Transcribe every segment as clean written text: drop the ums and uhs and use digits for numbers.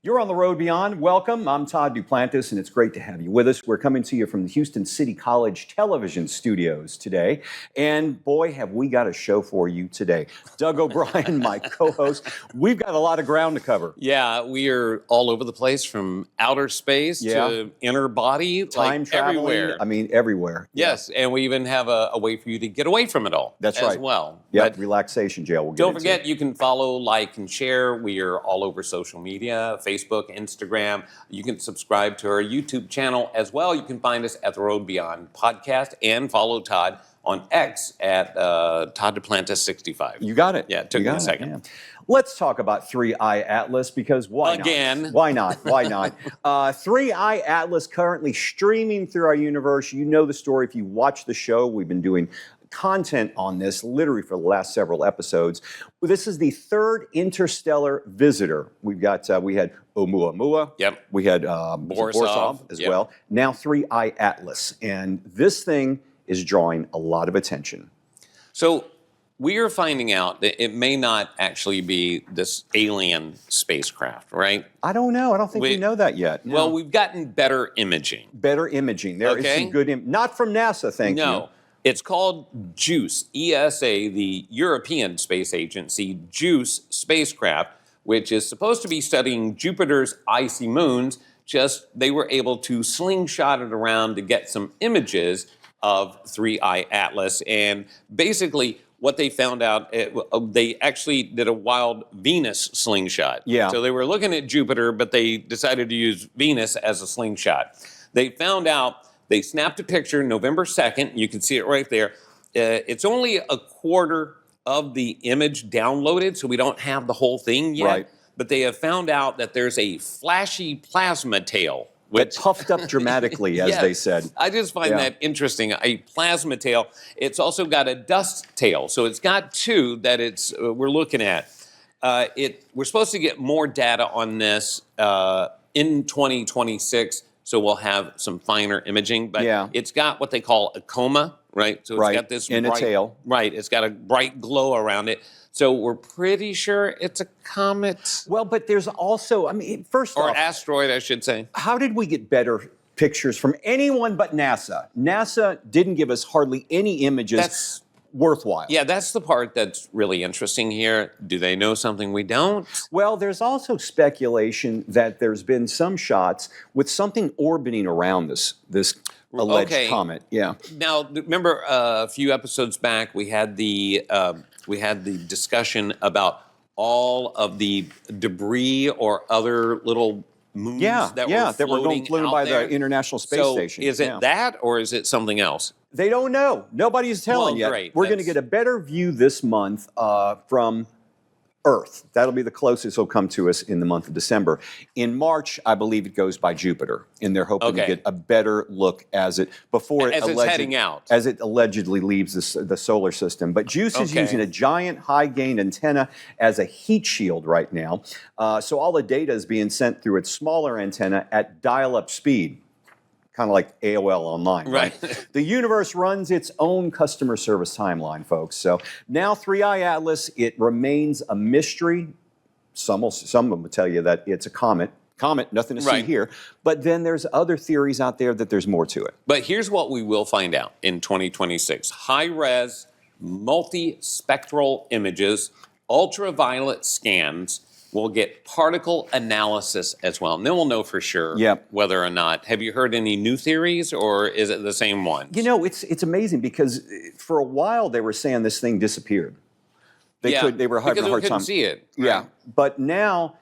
You're on the road beyond. Welcome. I'm Todd Duplantis, and it's great to have you with us. We're coming to you from the Houston City College television studios today. And boy, have we got a show for you today. Doug O'Brien, my co-host. We've got a lot of ground to cover. Yeah, we are all over the place, from outer space to inner body, Time traveling, everywhere. I mean, everywhere. Yes, and we even have a way for you to get away from it all. That's as right. well. Yeah, But relaxation jail. We'll get don't into. forget, you can follow, like, and share. We are all over social media, Facebook, Instagram. You can subscribe to our YouTube channel as well. You can find us at the Road Beyond podcast and follow Todd on X at Todd Duplantis 65. You got it. Yeah, it took me a second. Yeah. Let's talk about 3i Atlas, because why Again. not? Why not? Why not? 3i Atlas currently streaming through our universe. You know the story if you watch the show. We've been doing content on this literally for the last several episodes. This is the third interstellar visitor. We had Oumuamua. Yep. We had Borisov as well. Now 3i Atlas. And this thing is drawing a lot of attention. So we are finding out that it may not actually be this alien spacecraft, right? I don't know. I don't think we know that yet. No. Well, we've gotten better imaging. Better imaging. There is some good not from NASA, thank you. No. It's called JUICE, ESA, the European Space Agency, JUICE spacecraft, which is supposed to be studying Jupiter's icy moons. Just they were able to slingshot it around to get some images of 3i Atlas. And basically, what they found out, they actually did a wild Venus slingshot. Yeah. So they were looking at Jupiter, but they decided to use Venus as a slingshot. They found out, they snapped a picture November 2nd. You can see it right there. It's only a quarter of the image downloaded, so we don't have the whole thing yet. Right. But they have found out that there's a flashy plasma tail. That puffed up dramatically, as they said. I just find that interesting. A plasma tail. It's also got a dust tail. So it's got two that we're looking at. We're supposed to get more data on this in 2026. So we'll have some finer imaging, but it's got what they call a coma, right? So it's got this in a tail. Right, it's got a bright glow around it. So we're pretty sure it's a comet. Well, but there's also, I mean, first off, or an asteroid, I should say. How did we get better pictures from anyone but NASA? NASA didn't give us hardly any images worthwhile. Yeah, that's the part that's really interesting here. Do they know something we don't? Well, there's also speculation that there's been some shots with something orbiting around this alleged comet. Yeah. Now, remember a few episodes back, we had the discussion about all of the debris or other little moons that were floating by there. the International Space Station. Is it that, or is it something else? They don't know. Nobody's telling yet. Great. We're going to get a better view this month from Earth. That'll be the closest it'll come to us in the month of December. In March, I believe it goes by Jupiter, and they're hoping to get a better look as it's heading out, as it allegedly leaves the solar system. But JUICE is using a giant high-gain antenna as a heat shield right now. So all the data is being sent through its smaller antenna at dial-up speed. Kind of like AOL online, right? The universe runs its own customer service timeline, folks. So now 3i Atlas, it remains a mystery. Some of them will tell you that it's a comet. Comet, nothing to see here. But then there's other theories out there that there's more to it. But here's what we will find out in 2026. High-res, multi-spectral images, ultraviolet scans. We'll get particle analysis as well. And then we'll know for sure whether or not. Have you heard any new theories, or is it the same one? You know, it's amazing, because for a while they were saying this thing disappeared. They were having a hard time. Couldn't see it. Right? Yeah, but now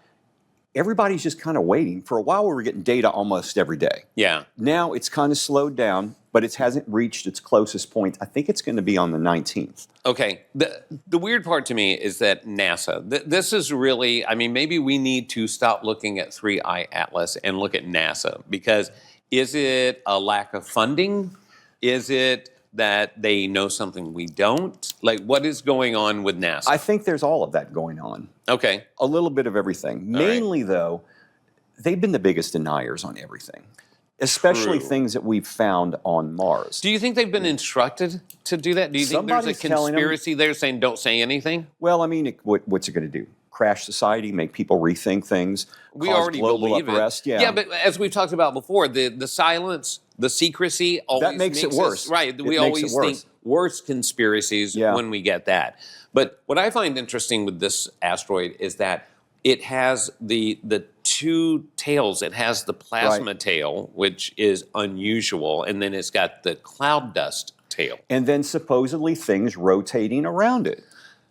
everybody's just kind of waiting. For a while we were getting data almost every day. Yeah. Now it's kind of slowed down, but it hasn't reached its closest point. I think it's going to be on the 19th. Okay. The weird part to me is that NASA, this is really, I mean, maybe we need to stop looking at 3i Atlas and look at NASA, because is it a lack of funding? Is it that they know something we don't? Like, what is going on with NASA? I think there's all of that going on. Okay. A little bit of everything. Mainly, though, they've been the biggest deniers on everything. Especially things that we've found on Mars. Do you think they've been instructed to do that? Do you think there's a conspiracy there saying don't say anything? Well, I mean, what's it going to do? crash society, make people rethink things, We cause already global believe unrest. it. Yeah, but as we've talked about before, the silence, the secrecy always makes it worse. Right. It We makes always it worse. think worse conspiracies Yeah. when we get that. But what I find interesting with this asteroid is that it has the two tails. It has the plasma tail, which is unusual, and then it's got the cloud dust tail. And then supposedly things rotating around it.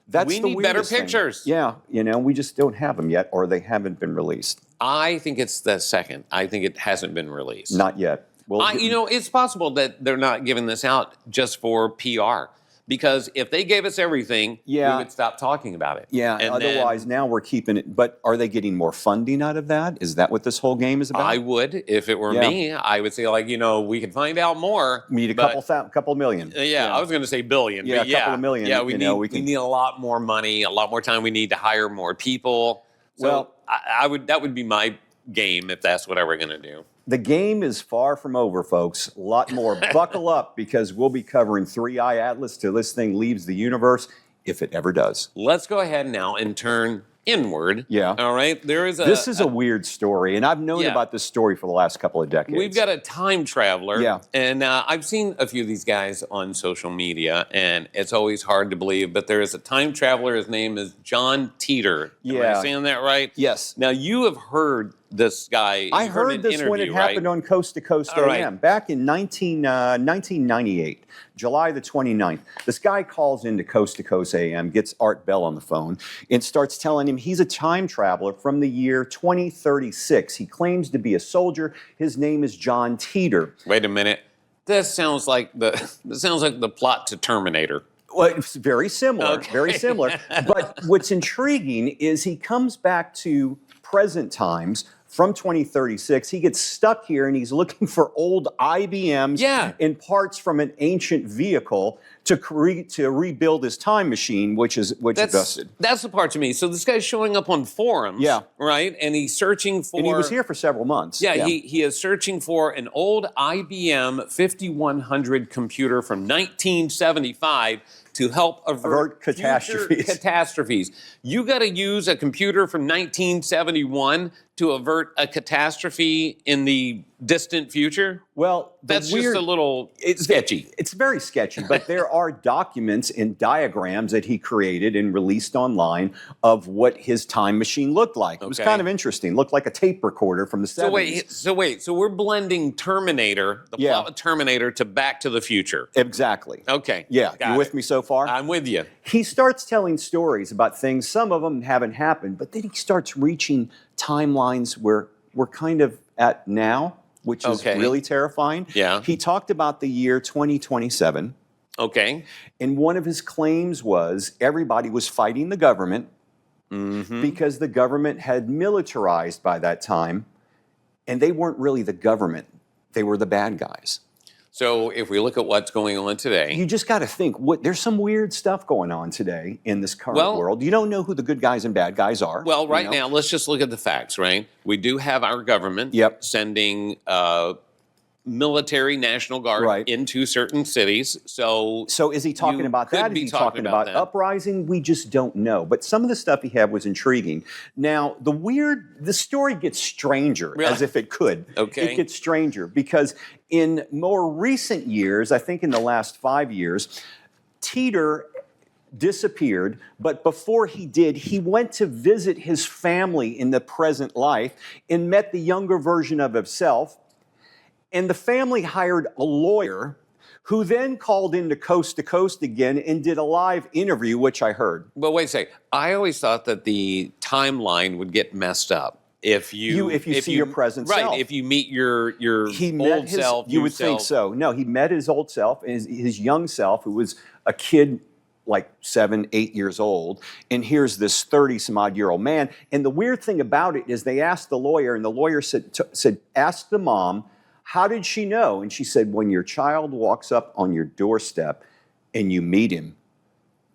That's We the need better weirdest thing. pictures. Yeah, we just don't have them yet, or they haven't been released. I think it's the second. I think it hasn't been released. Not yet. Well, It's possible that they're not giving this out just for PR. Because if they gave us everything, we would stop talking about it. Yeah, And otherwise now we're keeping it. But are they getting more funding out of that? Is that what this whole game is about? I would, if it were me, I would say, we can find out more. We need a couple million. I was going to say billion. Yeah, but a couple of million. Yeah, we need a lot more money, a lot more time. We need to hire more people. So that would be my game if that's what I were going to do. The game is far from over, folks. A lot more. Buckle up, because we'll be covering 3i Atlas till this thing leaves the universe, if it ever does. Let's go ahead now and turn inward. Yeah. All right. This is a weird story, and I've known about this story for the last couple of decades. We've got a time traveler. Yeah. And I've seen a few of these guys on social media, and it's always hard to believe, but there is a time traveler. His name is John Titor. Am I saying that right? Yes. Now, you have heard this guy. I heard this when it happened on Coast to Coast AM back in 1998, July the 29th. This guy calls into Coast to Coast AM, gets Art Bell on the phone, and starts telling him he's a time traveler from the year 2036. He claims to be a soldier. His name is John Titor. Wait a minute. This sounds like the plot to Terminator. Well, it's very similar, very similar. But what's intriguing is he comes back to present times from 2036. He gets stuck here, and he's looking for old IBMs and parts from an ancient vehicle to rebuild his time machine, which busted. That's the part to me. So this guy's showing up on forums, right? And he's searching for... And he was here for several months. Yeah. He is searching for an old IBM 5100 computer from 1975 to help avert catastrophes. You got to use a computer from 1971 to avert a catastrophe in the distant future? Well, that's just a little sketchy. It's very sketchy, but there are documents and diagrams that he created and released online of what his time machine looked like. It was kind of interesting. Looked like a tape recorder from the 70s. So we're blending Terminator, the plot of Terminator, to Back to the Future. Exactly. Okay. Yeah. You with me so far? I'm with you. He starts telling stories about things. Some of them haven't happened, but then he starts reaching timelines where we're kind of at now, which is really terrifying. Yeah. He talked about the year 2027. Okay. And one of his claims was everybody was fighting the government because the government had militarized by that time, and they weren't really the government. They were the bad guys. So if we look at what's going on today... You just got to think, there's some weird stuff going on today in this current world. You don't know who the good guys and bad guys are. Well, now, let's just look at the facts, right? We do have our government sending military, National Guard into certain cities. So is he talking about that? Is he talking about uprising? We just don't know. But some of the stuff he had was intriguing. Now, the story gets stranger, as if it could. Okay. It gets stranger because in more recent years, I think in the last 5 years, Titor disappeared, but before he did, he went to visit his family in the present life and met the younger version of himself. And the family hired a lawyer who then called into Coast to Coast again and did a live interview, which I heard. But wait a second. I always thought that the timeline would get messed up if you see your present self. Right, if you meet your old self. You would think so. No, he met his old self, his young self, who was a kid like 7, 8 years old, and here's this 30-some-odd-year-old man. And the weird thing about it is they asked the lawyer, and the lawyer said, ask the mom, how did she know? And she said, when your child walks up on your doorstep and you meet him,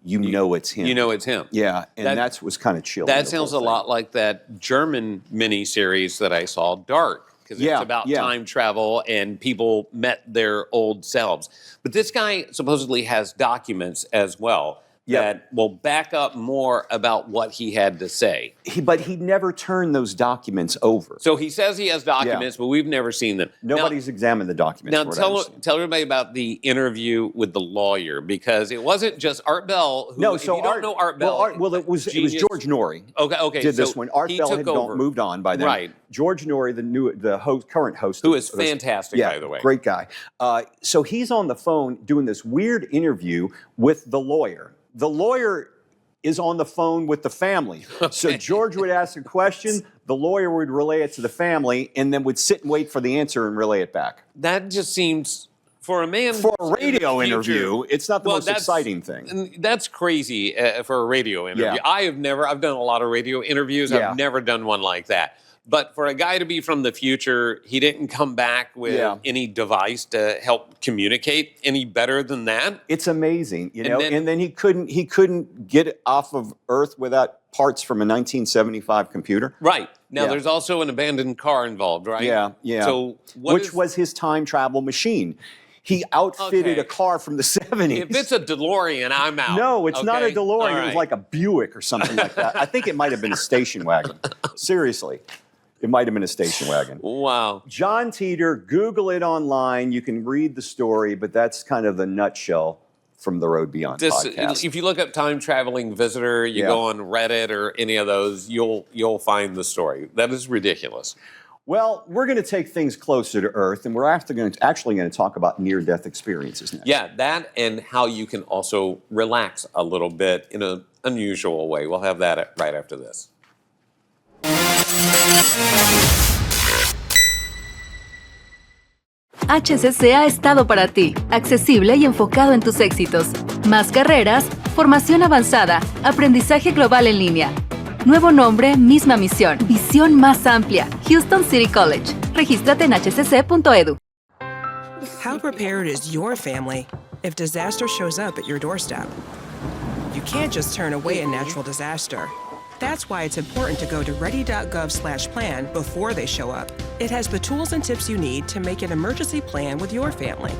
you know it's him. You know it's him. Yeah, and that's what's kind of chilling. That sounds a lot like that German miniseries that I saw, Dark, because it's about time travel and people met their old selves. But this guy supposedly has documents as well that will back up more about what he had to say. But he never turned those documents over. So he says he has documents, but we've never seen them. Nobody's examined the documents. Now tell everybody about the interview with the lawyer, because it wasn't just Art Bell. Who, if you don't know Art Bell, it was George Norrie. Okay. Did this one? Art Bell had moved on by then. Right. George Norrie, the current host, who is fantastic, by the way, great guy. So he's on the phone doing this weird interview with the lawyer. The lawyer is on the phone with the family. Okay. So George would ask a question, the lawyer would relay it to the family, and then would sit and wait for the answer and relay it back. That just seems, for a man... For a radio interview, it's not the most exciting thing. That's crazy for a radio interview. Yeah. I've done a lot of radio interviews. Yeah. I've never done one like that. But for a guy to be from the future, he didn't come back with any device to help communicate any better than that. It's amazing, And then he couldn't get off of Earth without parts from a 1975 computer. Right. Now there's also an abandoned car involved, right? Yeah. So which was his time travel machine. He outfitted a car from the 70s. If it's a DeLorean, I'm out. No, it's not a DeLorean. Right. It was like a Buick or something like that. I think it might have been a station wagon. Seriously. It might have been a station wagon. Wow. John Titor, Google it online. You can read the story, but that's kind of the nutshell from the Road Beyond podcast. If you look up Time Traveling Visitor, you go on Reddit or any of those, you'll find the story. That is ridiculous. Well, we're going to take things closer to Earth, and we're actually going to talk about near-death experiences next. Yeah, that and how you can also relax a little bit in an unusual way. We'll have that right after this. HCC ha estado para ti, accesible y enfocado en tus éxitos. Más carreras, formación avanzada, aprendizaje global en línea. Nuevo nombre, misma misión, visión más amplia. Houston City College. Regístrate en hcc.edu. How prepared is your family if disaster shows up at your doorstep? You can't just turn away a natural disaster. That's why it's important to go to ready.gov/plan before they show up. It has the tools and tips you need to make an emergency plan with your family.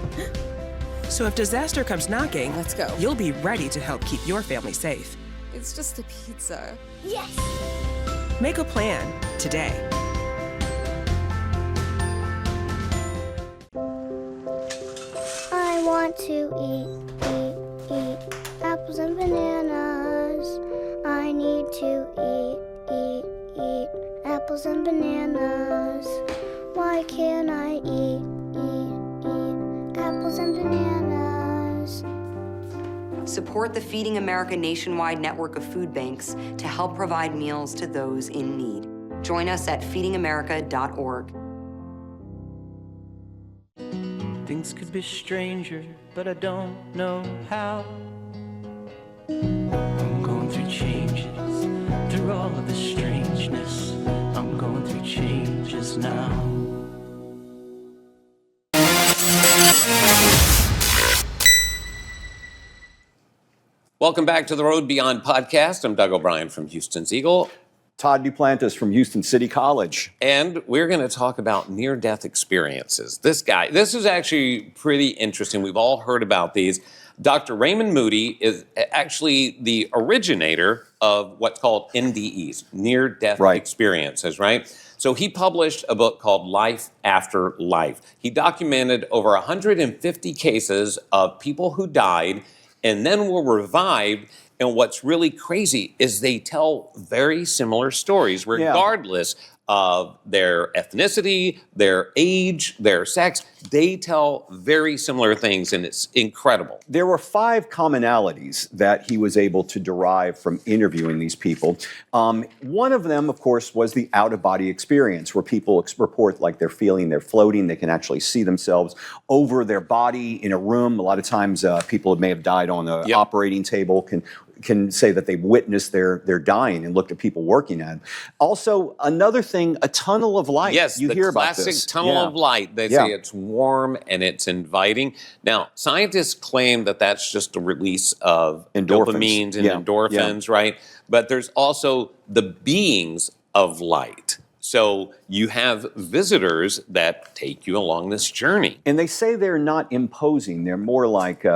So if disaster comes knocking, let's go. You'll be ready to help keep your family safe. It's just a pizza. Yes! Make a plan today. I want to eat apples and bananas. I need to eat apples and bananas. Why can't I eat apples and bananas? Support the Feeding America nationwide network of food banks to help provide meals to those in need. Join us at feedingamerica.org. Things could be stranger, but I don't know how. I'm going through changes, through all of the strangeness. I'm going through changes now. Welcome back to the Road Beyond podcast. I'm Doug O'Brien from Houston's Eagle. Todd Duplantis from Houston City College. And we're going to talk about near-death experiences. This is actually pretty interesting. We've all heard about these. Dr. Raymond Moody is actually the originator of what's called NDEs, near-death experiences, right? So he published a book called Life After Life. He documented over 150 cases of people who died and then were revived. And what's really crazy is they tell very similar stories, regardless of their ethnicity, their age, their sex. They tell very similar things, and it's incredible. There were 5 commonalities that he was able to derive from interviewing these people. One of them, of course, was the out-of-body experience, where people report like they're floating, they can actually see themselves over their body in a room. A lot of times people may have died on an operating table, can say that they witnessed their dying and looked at people working at them. Also, another thing, a tunnel of light. Yes, you hear about this. The classic tunnel of light. They say it's warm and it's inviting. Now, scientists claim that that's just a release of dopamines and endorphins, right? But there's also the beings of light. So you have visitors that take you along this journey. And they say they're not imposing. They're more like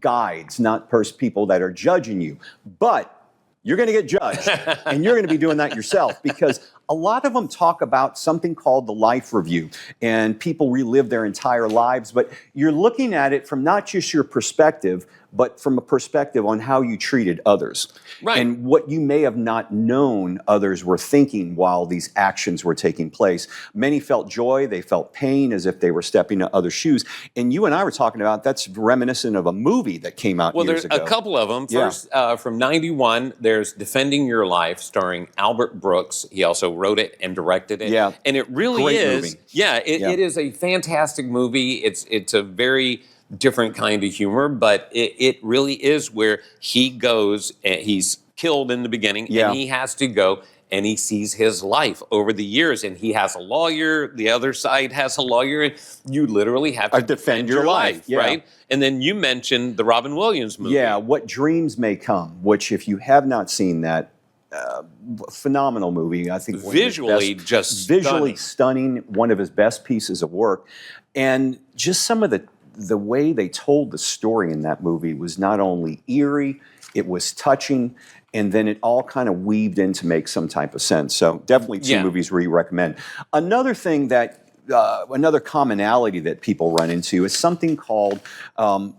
guides, not people that are judging you. But you're going to get judged, and you're going to be doing that yourself, because a lot of them talk about something called the life review, and people relive their entire lives. But you're looking at it from not just your perspective, but from a perspective on how you treated others. Right. And what you may have not known others were thinking while these actions were taking place. Many felt joy, they felt pain, as if they were stepping into other shoes. And you and I were talking about, that's reminiscent of a movie that came out years ago. Well, there's a couple of them. First, from 91, there's Defending Your Life, starring Albert Brooks. He also wrote it and directed it. Yeah. And it really Great is. movie. Yeah, it is a fantastic movie. It's a very different kind of humor, but it really is where he goes, and he's killed in the beginning, and he has to go, and he sees his life over the years, and he has a lawyer, the other side has a lawyer, and you literally have to defend your life, right? And then you mentioned the Robin Williams movie. Yeah, What Dreams May Come, which, if you have not seen that, phenomenal movie. I think visually visually stunning, one of his best pieces of work. And just some of the way they told the story in that movie was not only eerie, it was touching, and then it all kind of weaved in to make some type of sense. So definitely two movies we recommend. Another thing that, another commonality that people run into is something called, after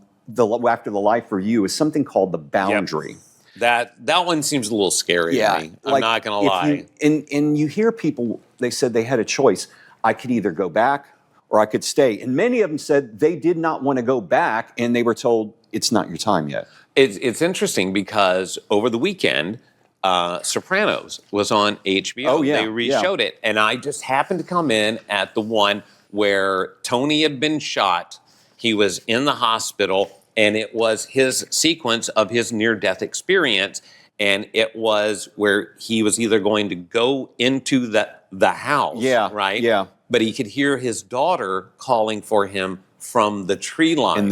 the life review, is something called the boundary. That one seems a little scary to me. I'm not going to lie. And you hear people, they said they had a choice. I could either go back or I could stay. And many of them said they did not want to go back, and they were told, it's not your time yet. It's interesting because over the weekend, Sopranos was on HBO. Oh, yeah. They re-showed it. And I just happened to come in at the one where Tony had been shot. He was in the hospital, and it was his sequence of his near-death experience. And it was where he was either going to go into the house, right? Yeah. But he could hear his daughter calling for him from the tree line.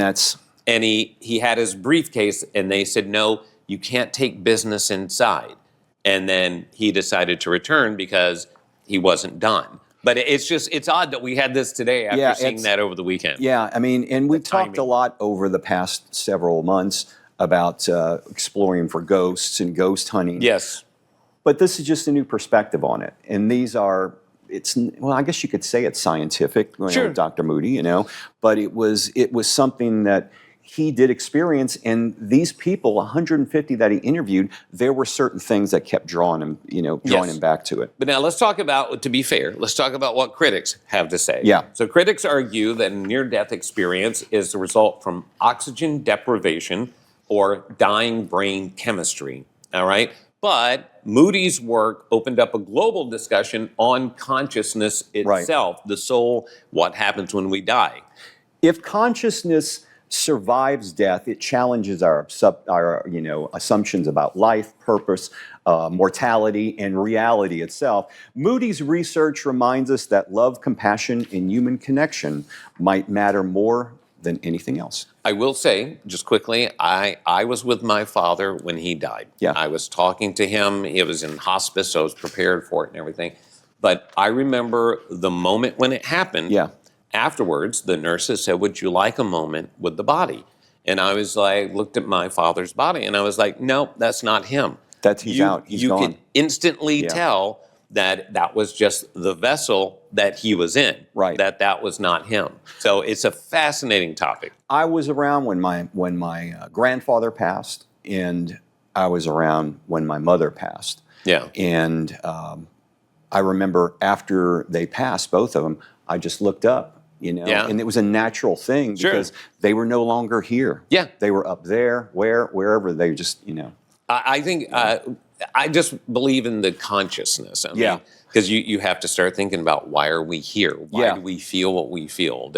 And he had his briefcase, and they said, no, you can't take business inside. And then he decided to return because he wasn't done. But it's odd that we had this today after seeing that over the weekend. Yeah, I mean, and we've talked a lot over the past several months about exploring for ghosts and ghost hunting. Yes. But this is just a new perspective on it. And these are, well, I guess you could say it's scientific, Dr. Moody, but it was something that he did experience, and these people, 150 that he interviewed, there were certain things that kept drawing him, him back to it. But now let's talk about, to be fair, let's talk about what critics have to say. Yeah. So critics argue that a near-death experience is the result from oxygen deprivation or dying brain chemistry, all right? But Moody's work opened up a global discussion on consciousness itself, the soul, what happens when we die. If consciousness survives death, it challenges our assumptions about life, purpose, mortality, and reality itself. Moody's research reminds us that love, compassion, and human connection might matter more than anything else. I will say, just quickly, I was with my father when he died. Yeah. I was talking to him. He was in hospice, so I was prepared for it and everything. But I remember the moment when it happened. Yeah. Afterwards, the nurses said, would you like a moment with the body? And I was like, looked at my father's body, and I was like, no, that's not him. He's out. He's gone. You could instantly tell that was just the vessel that he was in. Right. That was not him. So it's a fascinating topic. I was around when my grandfather passed, and I was around when my mother passed. Yeah. And I remember after they passed, both of them, I just looked up. And it was a natural thing because they were no longer here. Yeah. They were up there, wherever they just, I think I just believe in the consciousness. I mean, because you have to start thinking about, why are we here? Why do we feel what we feel?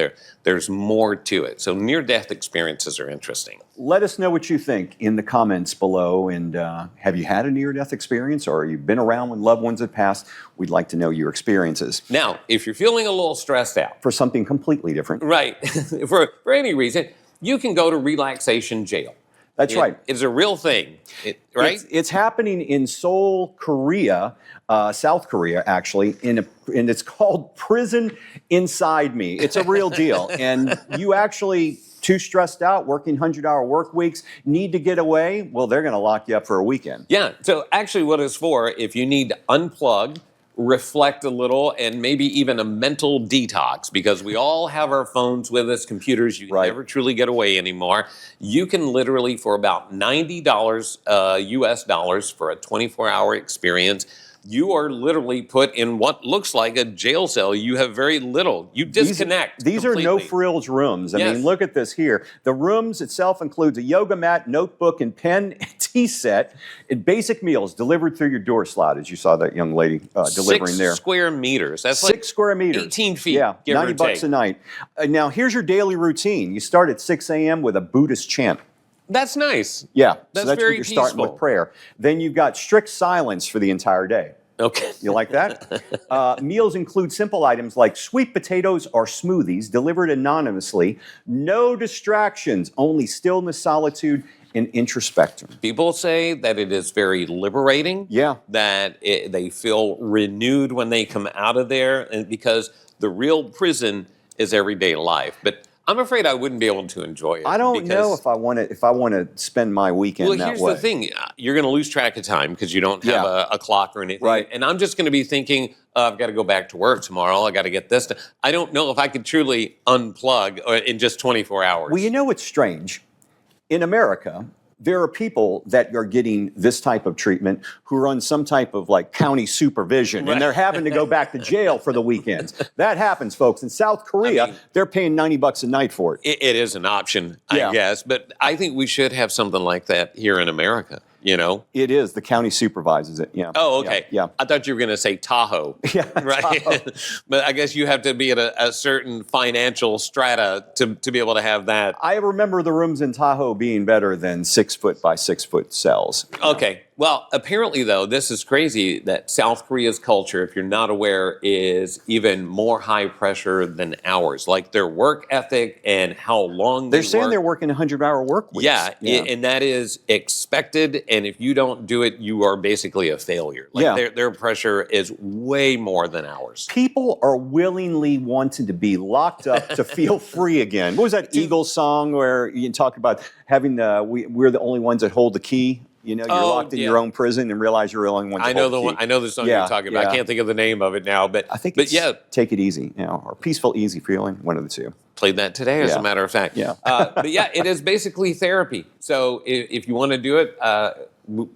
There's more to it. So near-death experiences are interesting. Let us know what you think in the comments below. And have you had a near-death experience, or you've been around when loved ones have passed? We'd like to know your experiences. Now, if you're feeling a little stressed out. For something completely different. Right. for any reason, you can go to Relaxation Jail. That's right. It's a real thing, right? It's happening in Seoul, Korea, South Korea, actually, and it's called Prison Inside Me. It's a real deal. And you actually, too stressed out, working 100-hour work weeks, need to get away, well, they're going to lock you up for a weekend. Yeah. So actually what it's for, if you need to unplug, reflect a little, and maybe even a mental detox, because we all have our phones with us, computers, you can never truly get away anymore. You can literally, for about $90 US dollars for a 24-hour experience, you are literally put in what looks like a jail cell. You have very little. You disconnect. These are no frills rooms. I mean, look at this here. The rooms itself includes a yoga mat, notebook, and pen, tea set, and basic meals delivered through your door slot, as you saw that young lady delivering there. 6 square meters. That's 6 square meters. 18 feet. Yeah, give or $90 take. a night. Now, here's your daily routine. You start at 6 a.m. with a Buddhist chant. That's nice. Yeah, That's so that's very what you're starting peaceful. with prayer. Then you've got strict silence for the entire day. Okay. You like that? Meals include simple items like sweet potatoes or smoothies delivered anonymously. No distractions, only stillness, solitude, and introspection. People say that it is very liberating. Yeah. That they feel renewed when they come out of there, and because the real prison is everyday life. But I'm afraid I wouldn't be able to enjoy it. I don't know if I want to spend my weekend that way. Well, here's the thing. You're going to lose track of time because you don't have a clock or anything. Right. And I'm just going to be thinking, I've got to go back to work tomorrow. I got to get this done. I don't know if I could truly unplug in just 24 hours. Well, you know what's strange? In America, there are people that are getting this type of treatment who are on some type of like county supervision, and they're having to go back to jail for the weekends. That happens, folks. In South Korea, they're paying $90 a night for it. It is an option, I guess. But I think we should have something like that here in America, you know? It is. The county supervises it, yeah. Oh, okay. Yeah. I thought you were going to say Tahoe. Yeah, right. Tahoe. But I guess you have to be at a certain financial strata to be able to have that. I remember the rooms in Tahoe being better than 6 foot by 6 foot cells. Okay. Well, apparently, though, this is crazy that South Korea's culture, if you're not aware, is even more high pressure than ours. Like their work ethic and how long They're saying they're working 100-hour work weeks. Yeah, and that is expected. And if you don't do it, you are basically a failure. Like their pressure is way more than ours. People are willingly wanting to be locked up to feel free again. What was that Eagles song where you talk about having we're the only ones that hold the key? You know, you're locked in your own prison and realize you're the only one. I know the song you're talking about. I can't think of the name of it now, but I think it's Take It Easy, or Peaceful Easy Feeling, one of the two. Played that today, as a matter of fact. Yeah. But yeah, it is basically therapy. So if you want to do it,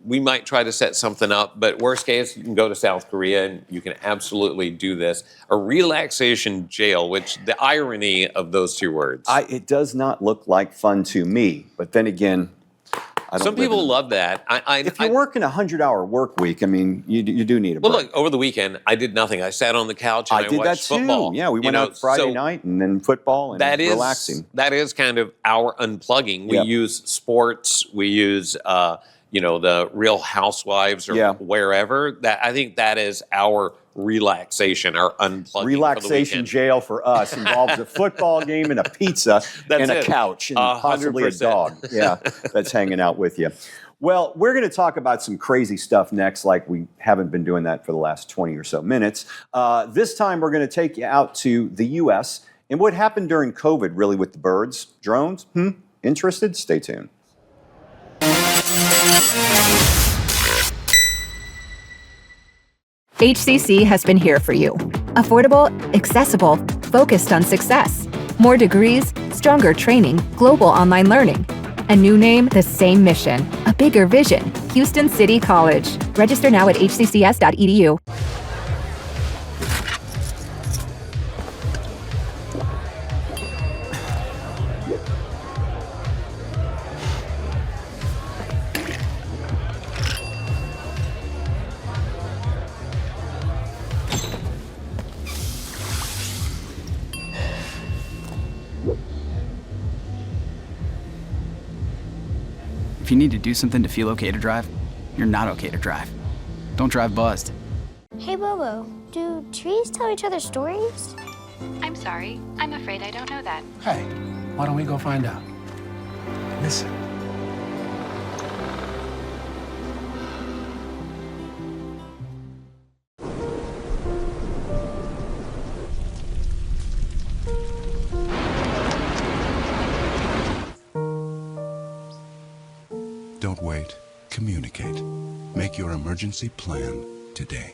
we might try to set something up. But worst case, you can go to South Korea and you can absolutely do this. A relaxation jail, which the irony of those two words. It does not look like fun to me, but then again, some people love that. If you're working a 100-hour work week, I mean, you do need a break. Well, look, over the weekend, I did nothing. I sat on the couch and I did watched that too. football. Yeah, we went out Friday night and then football and relaxing. That is kind of our unplugging. We use sports. We use, the Real Housewives or wherever. I think that is our relaxation, our unplugging. Relaxation jail for us involves a football game and a pizza and a couch and possibly 100%. A dog. Yeah, that's hanging out with you. Well, we're going to talk about some crazy stuff next, like we haven't been doing that for the last 20 or so minutes. This time, we're going to take you out to the U.S. and what happened during COVID, really, with the birds. Drones? Interested? Stay tuned. HCC has been here for you. Affordable, accessible, focused on success. More degrees, stronger training, global online learning. A new name, the same mission. A bigger vision. Houston City College. Register now at hccs.edu. If you need to do something to feel okay to drive, you're not okay to drive. Don't drive buzzed. Hey, Bobo, do trees tell each other stories? I'm sorry. I'm afraid I don't know that. Hey, why don't we go find out? Listen. Don't wait. Communicate. Make your emergency plan today.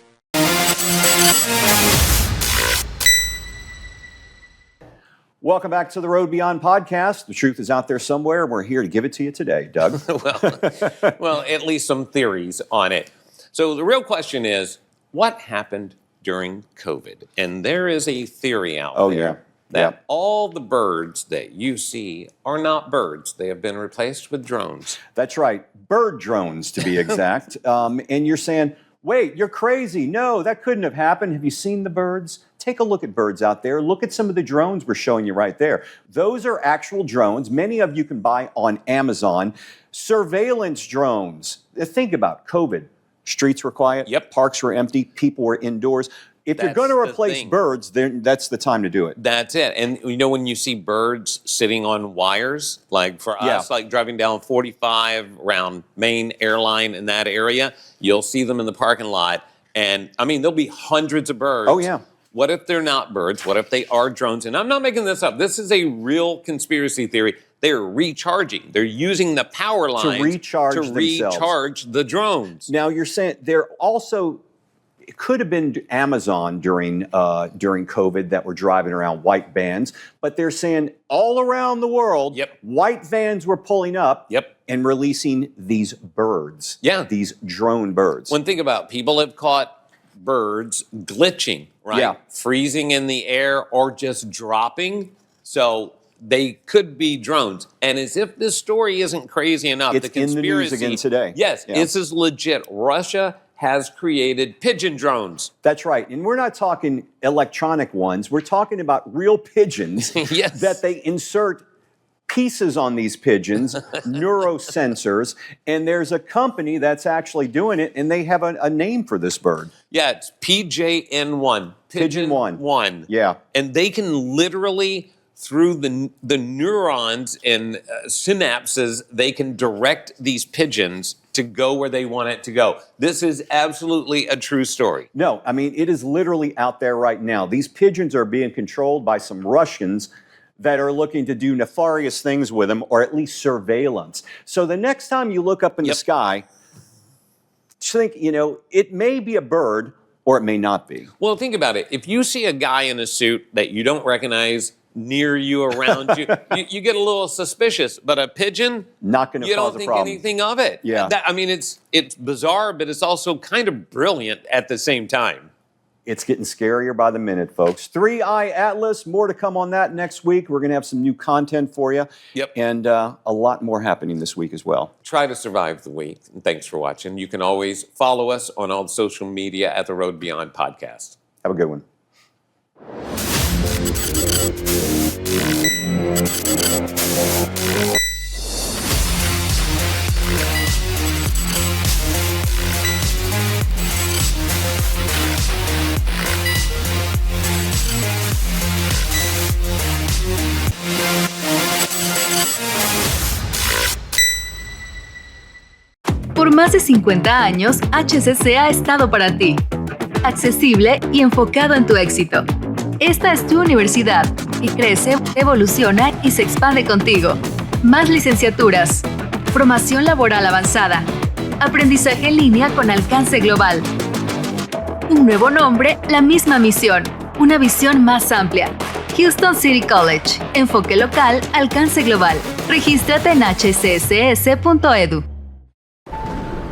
Welcome back to the Road Beyond podcast. The truth is out there somewhere, and we're here to give it to you today, Doug. well, at least some theories on it. So the real question is, what happened during COVID? And there is a theory out there that all the birds that you see are not birds. They have been replaced with drones. That's right. Bird drones, to be exact. And you're saying, wait, you're crazy. No, that couldn't have happened. Have you seen the birds? Take a look at birds out there. Look at some of the drones we're showing you right there. Those are actual drones. Many of you can buy on Amazon. Surveillance drones. Think about COVID. Streets were quiet. Parks were empty. People were indoors. If you're going to replace birds, then that's the time to do it. That's it. And you know, when you see birds sitting on wires, like for us, like driving down 45 around Main Airline in that area, you'll see them in the parking lot. And I mean, there'll be hundreds of birds. Oh, yeah. What if they're not birds? What if they are drones? And I'm not making this up. This is a real conspiracy theory. They're recharging. They're using the power lines to recharge the drones. Now, you're saying they're also... It could have been Amazon during COVID that were driving around white vans, but they're saying all around the world, white vans were pulling up and releasing these birds, these drone birds. One thing about people have caught birds glitching, right? Yeah. Freezing in the air or just dropping. So they could be drones. And as if this story isn't crazy enough, it's the conspiracy in the news again today. Yes, this is legit. Russia has created pigeon drones. That's right. And we're not talking electronic ones. We're talking about real pigeons that they insert pieces on these pigeons, neurosensors, and there's a company that's actually doing it, and they have a name for this bird. Yeah, it's PJN1. Pigeon 1. Yeah. And they can literally, through the neurons and synapses, they can direct these pigeons to go where they want it to go. This is absolutely a true story. No, I mean, it is literally out there right now. These pigeons are being controlled by some Russians that are looking to do nefarious things with them, or at least surveillance. So the next time you look up in the sky, think, you know, it may be a bird or it may not be. Well, think about it. If you see a guy in a suit that you don't recognize near you, around you, you get a little suspicious. But a pigeon, not going to cause a problem. You don't think anything of it. Yeah. I mean, it's bizarre, but it's also kind of brilliant at the same time. It's getting scarier by the minute, folks. 3-Eye Atlas, more to come on that next week. We're going to have some new content for you. And a lot more happening this week as well. Try to survive the week. And thanks for watching. You can always follow us on all social media at the Road Beyond Podcast. Have a good one. Por más de 50 años, HCC ha estado para ti. Accesible y enfocado en tu éxito. Esta es tu universidad, y crece, evoluciona y se expande contigo. Más licenciaturas, formación laboral avanzada, aprendizaje en línea con alcance global. Un nuevo nombre, la misma misión, una visión más amplia. Houston City College, enfoque local, alcance global. Regístrate en hccs.edu.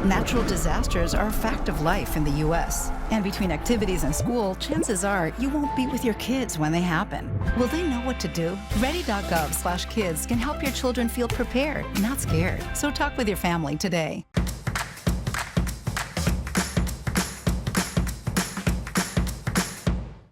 Natural disasters are a fact of life in the U.S. And between activities and school, chances are you won't be with your kids when they happen. Will they know what to do? Ready.gov/kids can help your children feel prepared, not scared. So talk with your family today.